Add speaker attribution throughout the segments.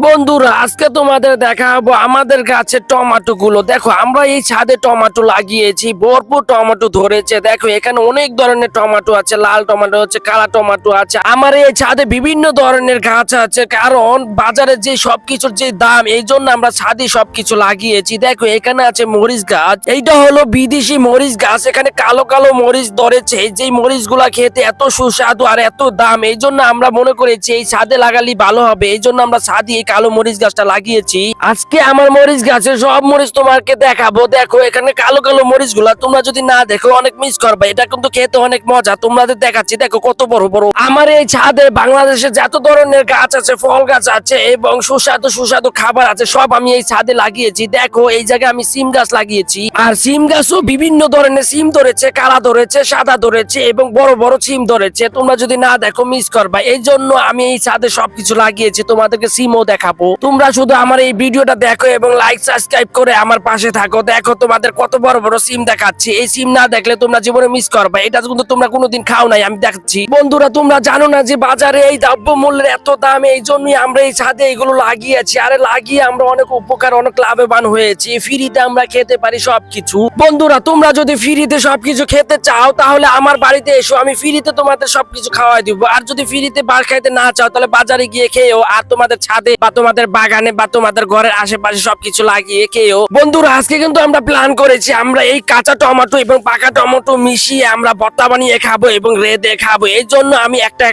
Speaker 1: বন্ধুরা আজকে তোমাদের দেখাবো আমাদের গাছের টমেটো গুলো। দেখো আমরা এই ছাদে টমেটো লাগিয়েছি, ভরপুর টমেটো ধরেছে। দেখো এখানে অনেক ধরনের টমেটো আছে, লাল টমেটো আছে, কালা টমেটো আছে। আমার এই ছাদে বিভিন্ন ধরনের গাছ আছে, কারণ বাজারে যে সবকিছুর যে দাম, এই জন্য আমরা ছাদে সবকিছু লাগিয়েছি। দেখো এখানে আছে মরিচ গাছ, এইটা হলো বিদেশি মরিচ গাছ। এখানে কালো কালো মরিচ ধরেছে, যে মরিচ গুলা খেতে এত সুস্বাদু আর এত দাম, এই জন্য আমরা মনে করেছি এই ছাদে লাগালে ভালো হবে। এই জন্য আমরা ছাদে এই কালো মরিচ গাছটা লাগিয়েছি। আজকে আমার মরিচ গাছের সব মরিচ তোমাকে দেখাবো। দেখো এখানে কালো কালো মরিচ গুলা, তোমরা যদি না দেখো অনেক মিস করবে। এটা কিন্তু খেতে অনেক মজা, তোমাদের দেখাচ্ছি। দেখো কত বড় বড়। আমার এই ছাদে বাংলাদেশে যত ধরনের গাছ আছে, ফল গাছ আছে এবং সুস্বাদু সুস্বাদু খাবার আছে, সব আমি এই ছাদে লাগিয়েছি। দেখো এই জায়গায় আমি সিম গাছ লাগিয়েছি, আর সিম গাছও বিভিন্ন ধরনের সিম ধরেছে, কালা ধরেছে, সাদা ধরেছে এবং বড় বড় সিম ধরেছে। তোমরা যদি না দেখো মিস করবা। এই জন্য আমি এই ছাদে সবকিছু লাগিয়েছি, তোমাদেরকে সিমও দেখাবো। তোমরা শুধু আমার এই ভিডিওটা দেখো এবং লাইক সাবস্ক্রাইব করে আমার পাশে থাকো। দেখো তোমাদের কত বড় বড় সিম দেখাচ্ছি। এই সিম না দেখলে তোমরা জীবনে মিস করবে। এটা কিন্তু তোমরা কোনোদিন খাও নাই, আমি দেখাচ্ছি। বন্ধুরা তোমরা জানো না যে বাজারে এই দ্রব্য মূল্যের এত দাম, এই জন্যই আমরা এই ছাদে এগুলো লাগিয়েছি। আরে লাগিয়ে আমরা অনেক উপকার, অনেক লাভবান হয়েছি। ফ্রিতে আমরা খেতে পারি সবকিছু। বন্ধুরা তোমরা যদি ফ্রিতে সবকিছু খেতে চাও তাহলে আমার বাড়িতে এসো, আমি ফ্রিতে তোমাদের সবকিছু খাওয়াই দিব। আর যদি ফ্রিতে খাইতে না চাও তাহলে বাজারে গিয়ে খেয়েও, আর তোমাদের ছাদে বা তোমাদের বাগানে বা তোমাদের ঘরের আশেপাশে সবকিছু লাগিয়ে খেয়েও। বন্ধুরা আজকে কিন্তু আমরা প্ল্যান করেছি, আমরা এই কাঁচা টমেটো এবং পাকা টমেটো মিশিয়ে আমরা ভর্তা বানিয়ে খাবো এবং রেঁধে খাবো। এই জন্য আমি একটা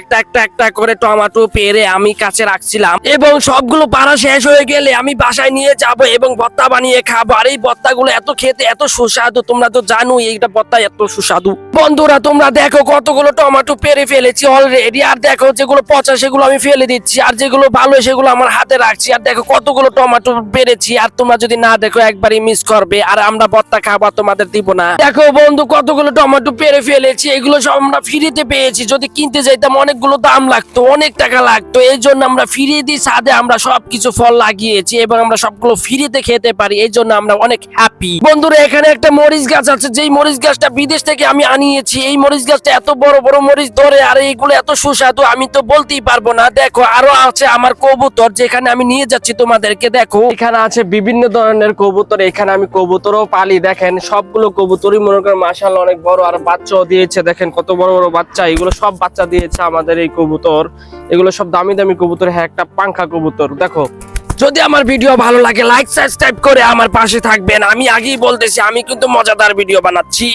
Speaker 1: করে টমেটো পেরে আমি কাছে রাখছিলাম, এবং সবগুলো পাড়া শেষ হয়ে গেলে আমি বাসায় নিয়ে যাব এবং ভর্তা বানিয়ে খাবো। আর এই ভর্তাগুলো এত খেতে এত সুস্বাদু, তোমরা তো জানো এইটা ভর্তা এত সুস্বাদু। বন্ধুরা তোমরা দেখো কতগুলো টমেটো পেরে ফেলেছি অলরেডি। আর দেখো যেগুলো পচা সেগুলো আমি ফেলে দিচ্ছি, আর যেগুলো ভালো সেগুলো আমার হাতে রাখছি। আর দেখো কতগুলো টমেটো পেরেছি। আর তোমরা যদি না দেখো একবারই মিস করবে, আর আমরা ভর্তা খাবার তোমাদের দিব না। দেখো বন্ধু কতগুলো টমেটো পেরে ফেলেছি, এগুলো সব আমরা ফ্রিতে পেয়েছি। যদি কিনতে যাইতাম অনেকগুলো দাম লাগতো, অনেক টাকা লাগতো। এই জন্য আমরা ফ্রি দিয়ে ছাদে আমরা সবকিছু ফল লাগিয়েছি এবং আমরা সবগুলো ফ্রিতে খেতে পারি। এই জন্য আমরা অনেক হ্যাপি। বন্ধুরা এখানে একটা মরিচ গাছ আছে, যেই মরিচ গাছটা বিদেশ থেকে আমি আনিয়েছি। এই মরিচ গাছটা এত বড় বড় মরিচ ধরে, আর এইগুলো এত সুস্বাদু আমি তো বলতেই পারবো না। দেখো আরো আছে আমার কবুতর, যেখানে আমি নিয়ে যাচ্ছি তোমাদেরকে। দেখো এখানে আছে বিভিন্ন ধরনের কবুতর, এখানে আমি কবুতরও পালি। দেখেন সবগুলো কবুতরই মনে করেন মাশাআল্লাহ অনেক বড়, আর বাচ্চাও দিয়েছে। দেখেন কত বড় বড় বাচ্চা, এগুলো সব বাচ্চা দিয়েছে আমাদের এই কবুতর। এগুলো সব দামি দামি কবুতর। হ্যাঁ একটা পাংখা কবুতর। দেখো যদি আমার ভিডিও ভালো লাগে লাইক সাবস্ক্রাইব করে আমার পাশে থাকবেন। আমি আগেই বলতেছি আমি কিন্তু মজাদার ভিডিও বানাচ্ছি।